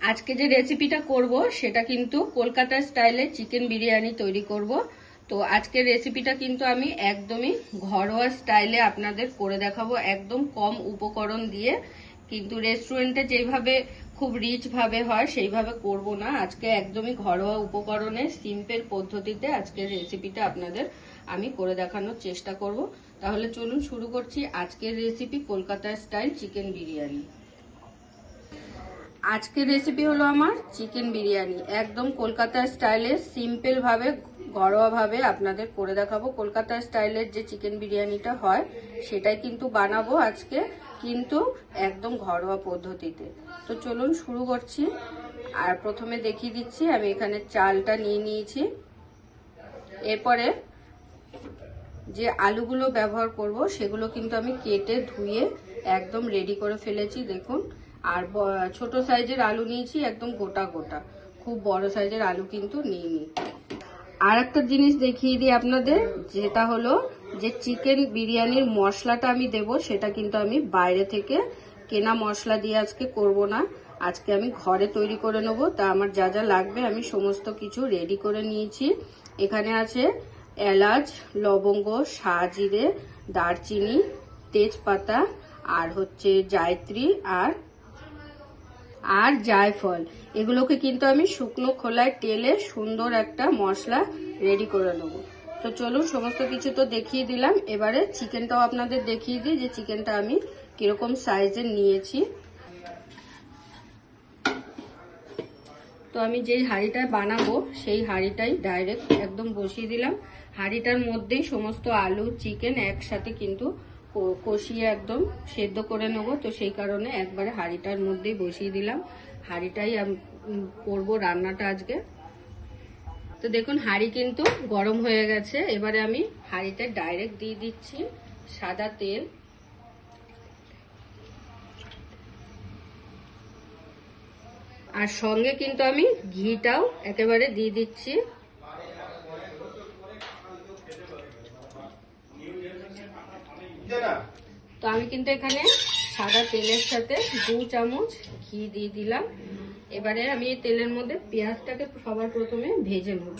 আজকে যে রেসিপিটা করব সেটা কিন্তু কলকাতা স্টাইলে চিকেন বিরিয়ানি তৈরি করব। তো আজকের রেসিপিটা কিন্তু আমি একদমই ঘরোয়া স্টাইলে আপনাদের করে দেখাবো, একদম কম উপকরণ দিয়ে। কিন্তু রেস্টুরেন্টে যেভাবে খুব রিচ ভাবে হয় সেইভাবে করব না, আজকে একদমই ঘরোয়া উপকরণে সিম্পল পদ্ধতিতে আজকের রেসিপিটা আপনাদের আমি করে দেখানোর চেষ্টা করব। তাহলে চলুন শুরু করছি আজকের recipe Kolkata style chicken biryani. আজকের রেসিপি হলো আমার চিকেন বিরিয়ানি, একদম কলকাতা স্টাইলের সিম্পল ভাবে ঘরোয়া ভাবে আপনাদের করে দেখাবো। কলকাতা স্টাইলের যে চিকেন বিরিয়ানিটা হয় সেটাই কিন্তু বানাবো আজকে, কিন্তু একদম ঘরোয়া পদ্ধতিতে। তো চলুন শুরু করছি। আর প্রথমে দেখিয়ে দিচ্ছি আমি এখানে চালটা নিয়ে নিয়েছি। এরপরে যে আলুগুলো ব্যবহার করব সেগুলো কিন্তু আমি কেটে ধুয়ে একদম রেডি করে ফেলেছি, দেখুন। আর ছোট সাইজের আলু নিয়েছি, একদম গোটা গোটা, খুব বড় সাইজের আলু কিন্তু নিইনি। আর একটা জিনিস দেখিয়ে দিই আপনাদের, যেটা হলো যে চিকেন বিরিয়ানির মশলাটা আমি দেব সেটা কিন্তু আমি বাইরে থেকে কেনা মশলা দিয়ে আজকে করব না, আজকে আমি ঘরে তৈরি করে নেব। তা আমার যা যা লাগবে আমি সমস্ত কিছু রেডি করে নিয়েছি। এখানে আছে এলাচ, লবঙ্গ, সাজিরে, দারচিনি, তেজপাতা, আর হচ্ছে জায়ত্রী আর জায়ফল। এগুলোকে কিন্তু আমি শুকনো খোলায় তেলে সুন্দর একটা মশলা রেডি করে নেবো। তো চলুন, সমস্ত কিছু তো দেখিয়ে দিলাম, এবারে চিকেনটাও আপনাদের দেখিয়ে দিই যে চিকেনটা আমি কিরকম সাইজের নিয়েছি। তো আমি যেই হাঁড়িটায় বানাবো সেই হাঁড়িটাই ডাইরেক্ট একদম বসিয়ে দিলাম। হাঁড়িটার মধ্যেই সমস্ত আলু চিকেন একসাথে কিন্তু কষিয়ে একদম সেদ্ধ করে নেব। তো সেই কারণে একবারে হাঁড়িটার মধ্যেই বসিয়ে দিলাম। হাঁড়িটাই আমি করবো রান্নাটা আজকে। তো দেখুন হাঁড়ি কিন্তু গরম হয়ে গেছে। এবারে আমি হাঁড়িতে ডাইরেক্ট দিয়ে দিচ্ছি সাদা তেল। আর সঙ্গে কিন্তু আমি ঘিটাও একেবারে দিয়ে দিচ্ছি। তো আমি কিন্তু এখানে সাদা তেলের সাথে 2 চামচ ঘি দিয়ে দিলাম। এবারে আমি এই তেলের মধ্যে পেঁয়াজটাকে সবার প্রথমে ভেজে নেব।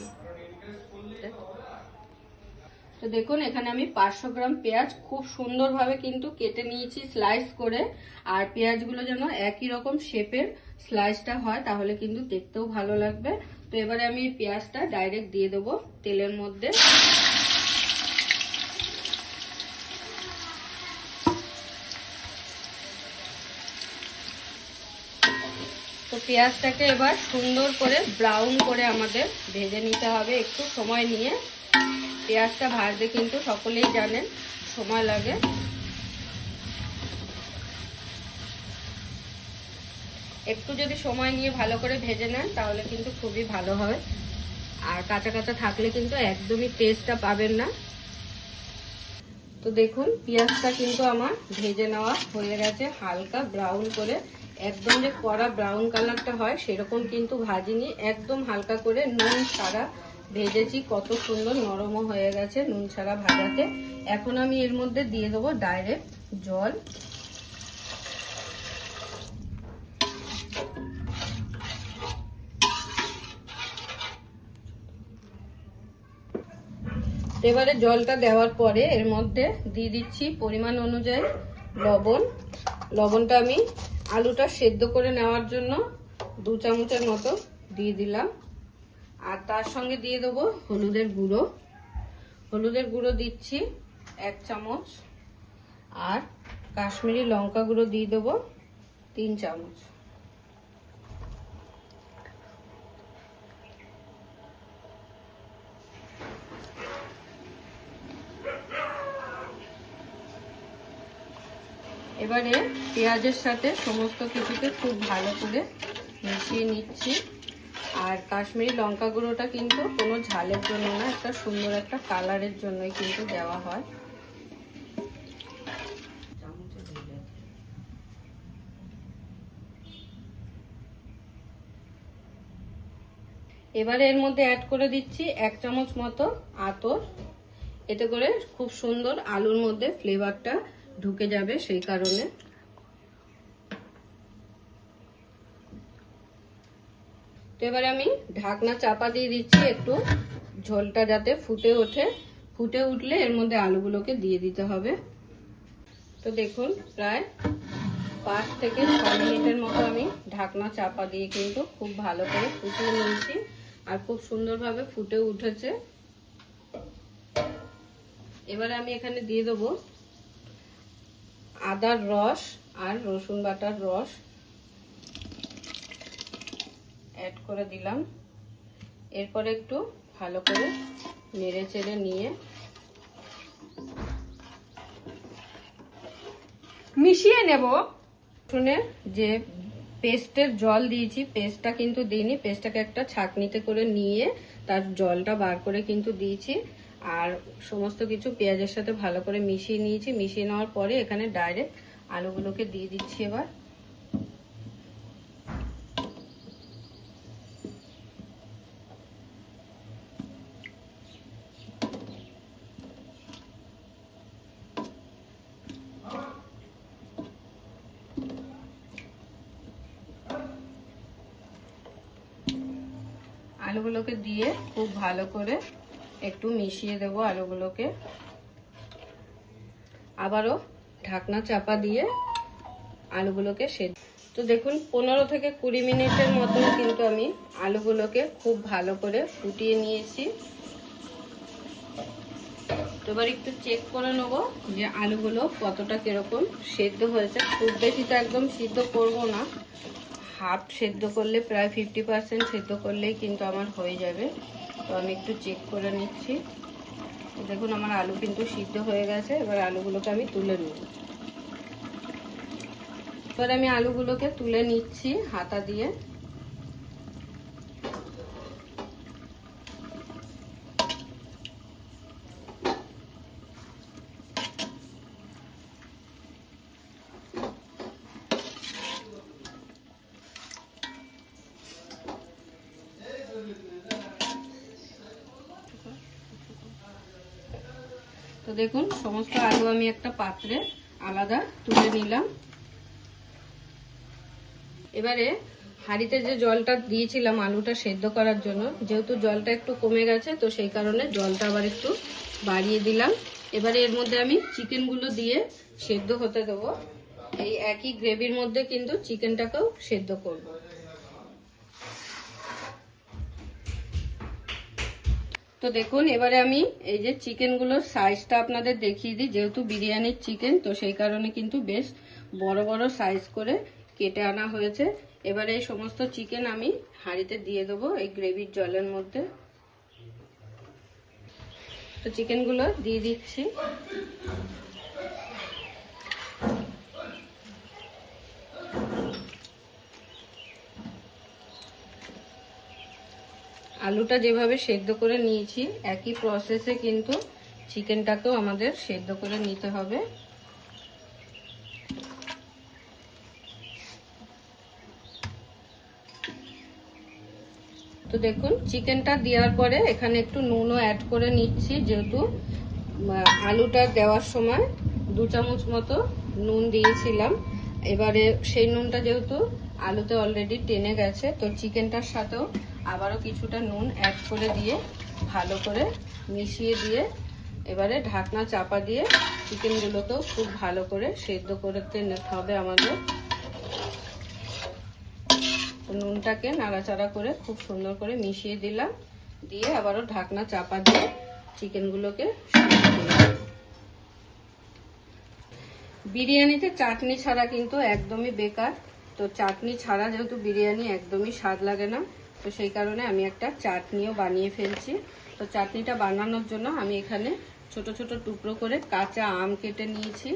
তো দেখুন এখানে আমি 500 গ্রাম পেঁয়াজ খুব সুন্দরভাবে কিন্তু কেটে নিয়েছি স্লাইস করে। আর পেঁয়াজগুলো যেন একই রকম শেপের স্লাইসটা হয়, তাহলে কিন্তু দেখতেও ভালো লাগবে। তো এবারে আমি পেঁয়াজটা ডাইরেক্ট দিয়ে দেবো তেলের মধ্যে। তো পেঁয়াজটাকে এবার সুন্দর করে ব্রাউন করে আমাদের ভেজে নিতে হবে, একটু সময় নিয়ে। পেঁয়াজটা ভাজতে কিন্তু সকলেই জানেন সময় লাগে। একটু যদি সময় নিয়ে ভালো করে ভেজে নেন তাহলে কিন্তু খুবই ভালো হয়। আর কাঁচা কাঁচা থাকলে কিন্তু একদমই টেস্টটা পাবেন না। তো দেখুন পেঁয়াজটা কিন্তু আমার ভেজে নেওয়া হয়ে গেছে হালকা ব্রাউন করে। একদম যে কড়া ব্রাউন কালারটা হয় সেরকম কিন্তু ভাজিনি, একদম হালকা করে নুন ছাড়া ভেজেছি। কত সুন্দর নরমও হয়ে গেছে নুন ছাড়া ভাজাতে। এখন আমি এর মধ্যে দিয়ে দেবো ডাইরেক্ট জল। এবারে জলটা দেওয়ার পরে এর মধ্যে দিয়ে দিচ্ছি পরিমাণ অনুযায়ী লবণ। লবণটা আমি আলুটা সেদ্ধ করে নেওয়ার জন্য 2 চামচের মতো দিয়ে দিলাম। আর তার সঙ্গে দিয়ে দেবো হলুদের গুঁড়ো। হলুদের গুঁড়ো দিচ্ছি 1 চামচ। আর কাশ্মীরি লঙ্কা গুঁড়ো দিয়ে দেবো 3 চামচ। এবারে পেঁয়াজের সাথে সমস্ত কিছুকে খুব ভালো করে মিশিয়ে নিচ্ছি। আর কাশ্মীরি লঙ্কা গুঁড়োটা কিন্তু কোনো ঝালের জন্য না, একটা সুন্দর একটা কালারের জন্যই কিন্তু দেওয়া হয়। এবারে এর মধ্যে অ্যাড করে দিচ্ছি 1 চামচ মতো আতর। এতে করে খুব সুন্দর আলুর মধ্যে ফ্লেভারটা ঢুকে যাবে, সেই কারণে। এবারে আমি ঢাকনা চাপা দিয়ে দিচ্ছি একটু ঝোলটা যাতে ফুটে ওঠে। ফুটে উঠলে এর মধ্যে আলুগুলোকে দিয়ে দিতে হবে। তো দেখুন প্রায় 5 থেকে 6 মিনিটের মতো আমি ঢাকনা চাপা দিয়ে কিন্তু খুব ভালো করে ফুটিয়ে নিয়েছি আর খুব সুন্দরভাবে ফুটে উঠেছে। এবারে আমি এখানে দিয়ে দেবো আদার রস আর রসুন বাটার রস অ্যাড করে দিলাম। এরপরে একটু ভালো করে নেড়ে চেড়ে নিয়ে মিশিয়ে নেব। রসুনের যে পেস্টের জল দিয়েছি, পেস্টটা কিন্তু দিইনি, পেস্টটাকে একটা ছাঁকনিতে করে নিয়ে তার জলটা বার করে কিন্তু দিয়েছি। আর সমস্ত কিছু পেঁয়াজের সাথে ভালো করে মিশিয়ে নিয়েছি। মিশিয়ে নেওয়ার পরে এখানে ডাইরেক্ট আলুগুলোকে দিয়ে দিচ্ছি। এবার আলুগুলোকে দিয়ে খুব ভালো করে একটু মিশিয়ে দেবো আলুগুলোকে। আবারও ঢাকনা চাপা দিয়ে আলুগুলোকে সেদ্ধ। তো দেখুন 15 থেকে 20 মিনিটের মতো কিন্তু আমি আলুগুলোকে খুব ভালো করে ফুটিয়ে নিয়েছি। তো এবার একটু চেক করে নেবো যে আলুগুলো কতটা কিরকম সেদ্ধ হয়েছে। খুব বেশি তো একদম সিদ্ধ করব না, হাফ সেদ্ধ করলে প্রায় 50% সেদ্ধ করলেই কিন্তু আমার হয়ে যাবে। তো আমি একটু চেক করে নিচ্ছি। দেখুন আমার আলু কিন্তু সিদ্ধ হয়ে গেছে। এবার আলুগুলোকে আমি তুলে নেব। এবার আমি আলুগুলোকে তুলে নিচ্ছি হাতা দিয়ে। তো দেখুন সমস্ত আলু আমি একটা পাত্রে আলাদা তুলে নিলাম। এবারে হাঁড়িতে যে জলটা দিয়েছিলাম আলুটা সেদ্ধ করার জন্য, যেহেতু জলটা একটু কমে গেছে তো সেই কারণে জলটা আবার একটু বাড়িয়ে দিলাম। এবারে এর মধ্যে আমি চিকেনগুলো দিয়ে সেদ্ধ হতে দেবো। এই একই গ্রেভির মধ্যে কিন্তু চিকেনটাকেও সেদ্ধ করব। তো দেখুন এবারে আমি এই যে চিকেনগুলোর সাইজটা আপনাদের দেখিয়ে দিই। যেহেতু বিরিয়ানির চিকেন তো সেই কারণে কিন্তু বেশ বড় বড় সাইজ করে কেটে আনা হয়েছে। এবারে এই সমস্ত চিকেন আমি হাঁড়িতে দিয়ে দেবো এই গ্রেভির জলের মধ্যে। তো চিকেনগুলো দিয়ে দিচ্ছি। আলুটা যেভাবে সেদ্ধ করে নিয়েছি একই প্রসেসে কিন্তু চিকেনটাকেও আমাদের সেদ্ধ করে নিতে হবে। তো দেখুন চিকেনটা দেওয়ার পরে এখানে একটু নুনও অ্যাড করে নিচ্ছি। যেহেতু আলুটা দেওয়ার সময় 2 চামচ মতো নুন দিয়েছিলাম। এবারে সেই নুনটা যেহেতু আলুতে অলরেডি টেনে গেছে তো চিকেনটার সাথেও আবারও কিছুটা নুন অ্যাড করে দিয়ে ভালো করে মিশিয়ে দিয়ে এবারে ঢাকনা চাপা দিয়ে চিকেনগুলোকেও খুব ভালো করে সেদ্ধ করতে নিতে হবে আমাদের। নুনটাকে নাড়াচাড়া করে খুব সুন্দর করে মিশিয়ে দিলাম। দিয়ে আবারও ঢাকনা চাপা দিয়ে চিকেনগুলোকে সেদ্ধ দিলাম। বিরিয়ানিতে চাটনি ছাড়া কিন্তু একদমই বেকার। তো চাটনি ছাড়া যেহেতু বিরিয়ানি একদমই স্বাদ লাগে না তো সেই কারণে আমি একটা চাটনিও বানিয়ে ফেলছি। তো চাটনিটা বানানোর জন্য আমি এখানে ছোট ছোট টুকরো করে কাঁচা আম কেটে নিয়েছি।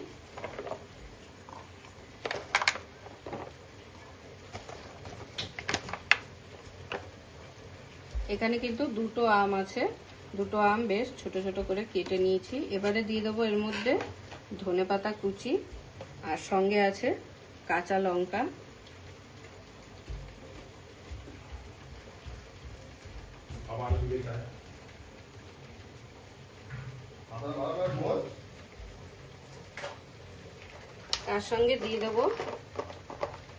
এখানে কিন্তু 2টো আম আছে, 2টো আম বেশ ছোট ছোট করে কেটে নিয়েছি। এবারে দিয়ে দেবো এর মধ্যে ধনেপাতা কুচি আর সঙ্গে আছে কাঁচা লঙ্কা। তার সঙ্গে দিয়ে দেবো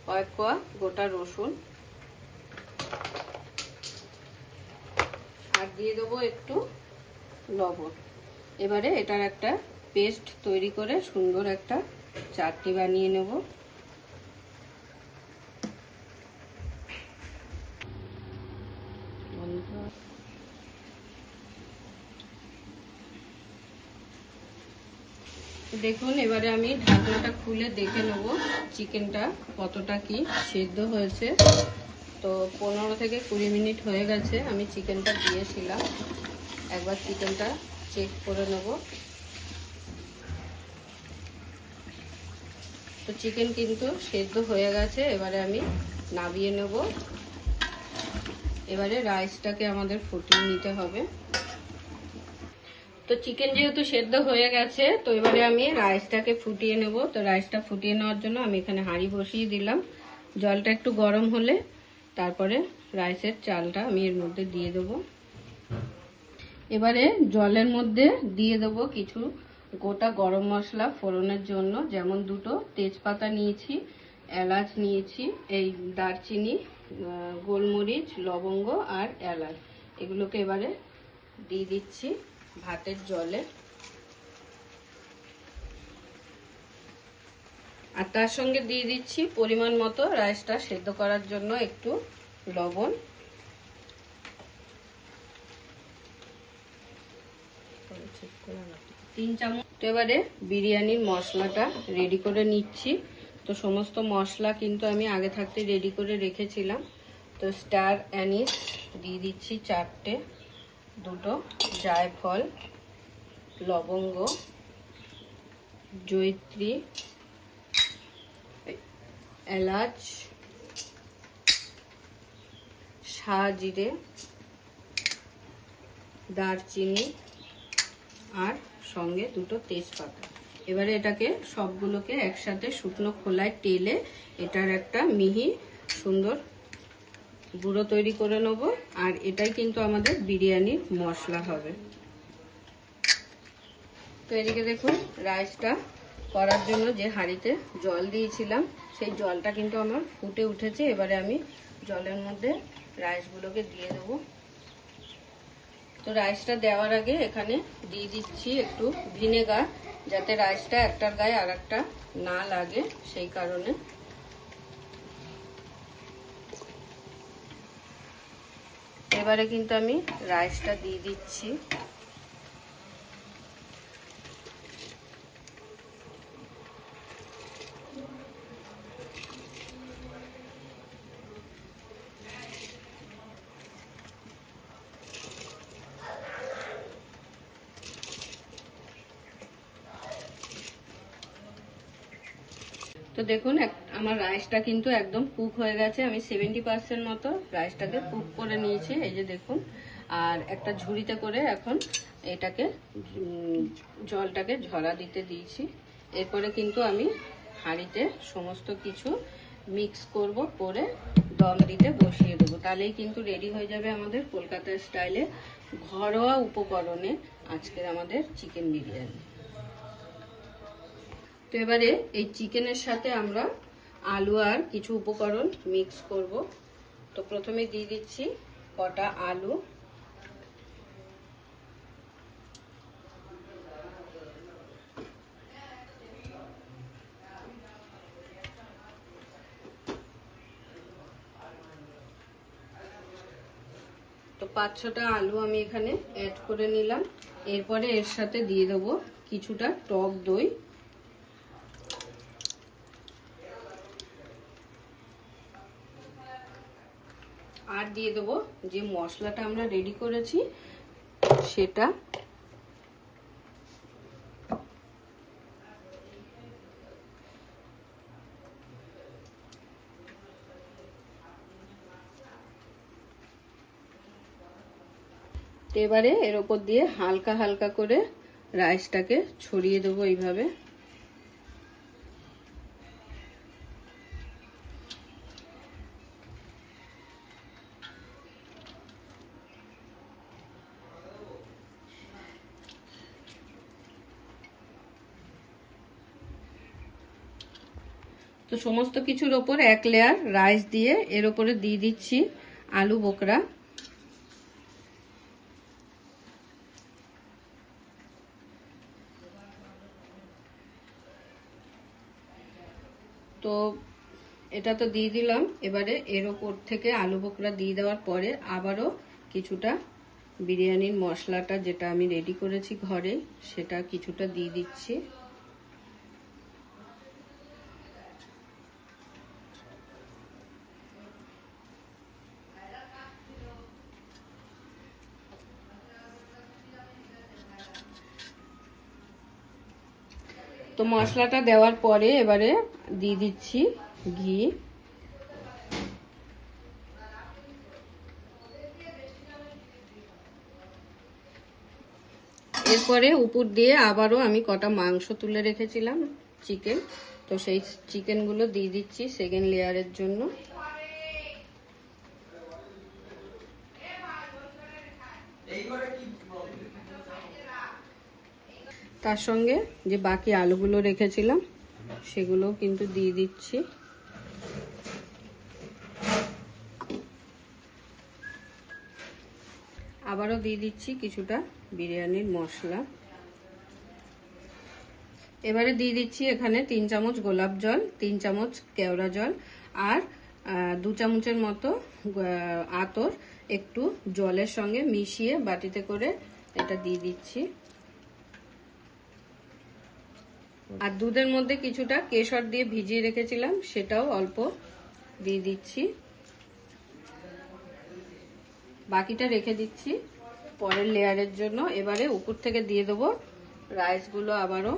কয়েক কোয়া গোটা রসুন। আর দিয়ে দেবো একটু লবণ। এবারে এটার একটা পেস্ট তৈরি করে সুন্দর একটা চাটনি বানিয়ে নেব। দেখুন এবারে আমি ঢাকনাটা খুলে দেখে নেব চিকেনটা কতটা কি সেদ্ধ হয়েছে। তো 15 থেকে 20 মিনিট হয়ে গেছে আমি চিকেনটা দিয়েছিলাম। একবার চিকেনটা চেক করে নেব। তো চিকেন কিন্তু সেদ্ধ হয়ে গেছে, এবারে আমি নামিয়ে নেব। এবারে রাইসটাকে আমাদের ফুটিয়ে নিতে হবে। তো চিকেন যেহেতু সেদ্ধ হয়ে গেছে, তো এবারে আমি রাইসটাকে ফুটিয়ে নেব। তো রাইসটা ফুটিয়ে নেওয়ার জন্য আমি এখানে হাঁড়ি বসিয়ে দিলাম। জলটা একটু গরম হলে তারপরে রাইসের চালটা আমি এর মধ্যে দিয়ে দেব। এবারে জলের মধ্যে দিয়ে দেব কিছু গোটা গরম মশলা ফোড়নের জন্য, যেমন দুটো তেজপাতা নিয়েছি, এলাচ নিয়েছি, এই দারচিনি, গোলমরিচ, লবঙ্গ আর এলাচ, এগুলোকে এবারে দিয়ে দিচ্ছি ভাতের জলে। আর তার সঙ্গে দিয়ে দিচ্ছি পরিমাণ মতো রাইসটা সেদ্ধ করার জন্য একটু লবণ। তিন চামচ। এবারে বিরিয়ানির মশলাটা রেডি করে নিচ্ছি। তো সমস্ত মশলা কিন্তু আমি আগে থাকতে রেডি করে রেখেছিলাম। তো স্টার অ্যানিস দিয়ে দিচ্ছি 4টে, দুটো জায়ফল, লবঙ্গ, জয়িত্রী, এলাচ, শাহজিরে, দারচিনি আর সঙ্গে দুটো তেজপাতা। এবারে এটাকে সবগুলোকে একসাথে শুকনো খোলায় টেলে এটার একটা মিহি সুন্দর গুঁড়ো তৈরি করে নেব। আর এটাই কিন্তু আমাদের বিরিয়ানির মশলা হবে। তো এদিকে দেখুন রাইসটা করার জন্য যে হাঁড়িতে জল দিয়েছিলাম সেই জলটা কিন্তু আমার ফুটে উঠেছে। এবারে আমি জলের মধ্যে রাইসগুলোকে দিয়ে দেবো। তো রাইসটা দেওয়ার আগে এখানে দিয়ে দিচ্ছি একটু ভিনেগার, যাতে রাইসটা একটার গায়ে আর একটা না লাগে, সেই কারণে। এবারে কিন্তু আমি রাইসটা দিয়ে দিচ্ছি। তো দেখুন আমার রাইসটা কিন্তু একদম কুক হয়ে গেছে। আমি 70% মতো রাইসটাকে কুক করে নিয়েছি, এই যে দেখুন। আর একটা ঝুড়িতে করে এখন এটাকে জলটাকে ঝরা দিতে দিয়েছি। এরপরে কিন্তু আমি হাঁড়িতে সমস্ত কিছু মিক্স করব, করে দম দিতে বসিয়ে দেবো। তাহলেই কিন্তু রেডি হয়ে যাবে আমাদের কলকাতা স্টাইলে ঘরোয়া উপকরণে আজকের আমাদের চিকেন বিরিয়ানি। তো এবারে এই চিকেনের সাথে আমরা আলু আর কিছু উপকরণ মিক্স করব। তো প্রথমে দিয়ে দিচ্ছি কটা আলু, তো 5-6টা আলু আমি এখানে অ্যাড করে নিলাম। এরপরে এর সাথে দিয়ে দেবো কিছুটা টক দই, আর দিয়ে দেবো যে মশলাটা আমরা রেডি করেছি সেটা। এবারে এর উপর দিয়ে হালকা হালকা করে রাইসটাকে ছড়িয়ে দেবো এইভাবে। তো সমস্ত কিছুর ওপর এক লেয়ার রাইস দিয়ে এর ওপরে দিয়ে দিচ্ছি আলু বোকরা। তো এটা তো দিয়ে দিলাম। এবারে এর ওপর থেকে আলু বোখরা দিয়ে দেওয়ার পরে আবারও কিছুটা বিরিয়ানির মশলাটা যেটা আমি রেডি করেছি ঘরে সেটা কিছুটা দিয়ে দিচ্ছি। তো মশলাটা দেওয়ার পরে এবারে দিয়ে দিচ্ছি ঘি। এরপরে উপর দিয়ে আবারও আমি কটা মাংস তুলে রেখেছিলাম চিকেন, তো সেই চিকেনগুলো দিয়ে দিচ্ছি সেকেন্ড লেয়ারের জন্য। তার সঙ্গে যে বাকি আলুগুলো রেখেছিলাম সেগুলো কিন্তু দিয়ে দিচ্ছি। আবারও দিয়ে দিচ্ছি কিছুটা বিরিয়ানির মশলা। এবারে দিয়ে দিচ্ছি এখানে 3 চামচ গোলাপ জল, 3 চামচ কেওড়া জল আর 2 চামচের মতো আতর একটু জলের সঙ্গে মিশিয়ে বাটিতে করে এটা দিয়ে দিচ্ছি। আর দুধের মধ্যে কিছুটা কেশর দিয়ে ভিজিয়ে রেখেছিলাম সেটাও অল্প দিয়ে দিচ্ছি। বাকিটা রেখে দিচ্ছি পরের লেয়ারের জন্য। এবারে উপর থেকে দিয়ে দেবো রাইসগুলো আবারও।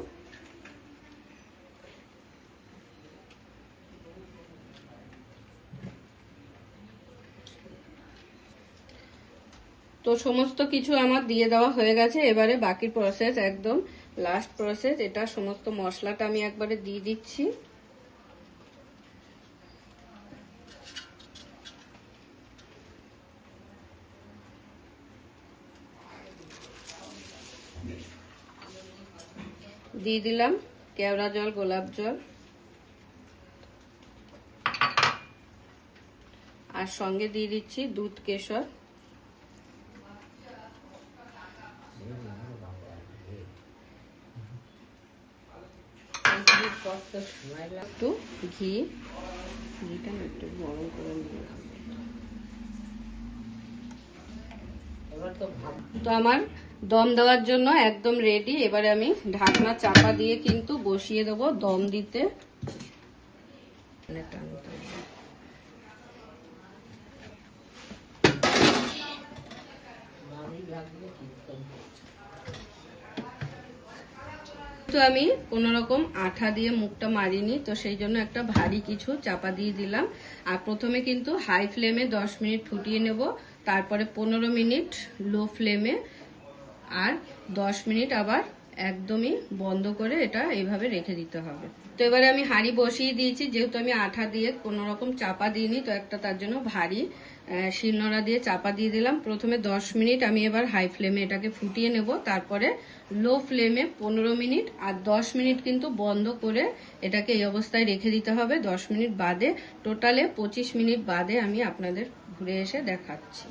তো সমস্ত কিছু আমার দিয়ে দেওয়া হয়ে গেছে। এবারে বাকি প্রসেস, একদম লাস্ট প্রসেস, এটা সমস্ত মশলাটা আমি একবারে দিয়ে দিচ্ছি। দিয়ে দিলাম কেওড়া জল, গোলাপ জল আর সঙ্গে দিয়ে দিচ্ছি দুধ কেশর। একটু ঘিটা একটু গরম করে নিয়ে তো আমার দম দেওয়ার জন্য একদম রেডি। এবারে আমি ঢাকনা চাপা দিয়ে কিন্তু বসিয়ে দেবো দম দিতে। তো আমি কোনোরকম আঠা দিয়ে মুখটা মারিনি, তো সেই জন্য একটা ভারী কিছু চাপা দিয়ে দিলাম। আর প্রথমে কিন্তু হাই ফ্লেমে 10 মিনিট ফুটিয়ে নেব, তারপরে 15 মিনিট লো ফ্লেমে, আর 10 মিনিট আবার একদমই বন্ধ করে এটা এইভাবে রেখে দিতে হবে। তো এবারে আমি হাঁড়ি বসিয়ে দিয়েছি, যেহেতু আমি আঠা দিয়ে কোনোরকম চাপা দিইনি, তো একটা তার জন্য ভারী শিলনোড়া দিয়ে চাপা দিয়ে দিলাম। প্রথমে 10 মিনিট আমি এবার হাই ফ্লেমে এটাকে ফুটিয়ে নেব, তারপরে লো ফ্লেমে 15 মিনিট, আর 10 মিনিট কিন্তু বন্ধ করে এটাকে এই অবস্থায় রেখে দিতে হবে। 10 মিনিট বাদে, টোটালে 25 মিনিট বাদে আমি আপনাদের ঘুরে এসে দেখাচ্ছি।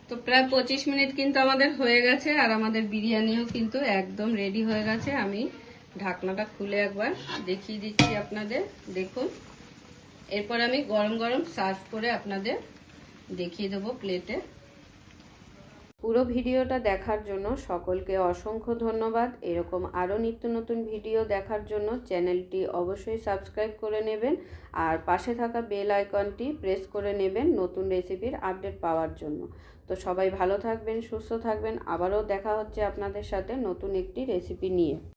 তো প্রায় 25 মিনিট কিন্তু আমাদের হয়ে গেছে, আর আমাদের বিরিয়ানিও কিন্তু একদম রেডি হয়ে গেছে। আমি ঢাকনাটা খুলে একবার দেখিয়ে দিচ্ছি আপনাদের, দেখুন। এরপর আমি গরম গরম সার্ভ করে আপনাদের দেখিয়ে দেবো প্লেটে। পুরো ভিডিওটা দেখার জন্য সকলকে অসংখ্য ধন্যবাদ। এরকম আরও নিত্য নতুন ভিডিও দেখার জন্য চ্যানেলটি অবশ্যই সাবস্ক্রাইব করে নেবেন, আর পাশে থাকা বেল আইকনটি প্রেস করে নেবেন নতুন রেসিপির আপডেট পাওয়ার জন্য। তো সবাই ভালো থাকবেন, সুস্থ থাকবেন। আবারও দেখা হচ্ছে আপনাদের সাথে নতুন একটি রেসিপি নিয়ে।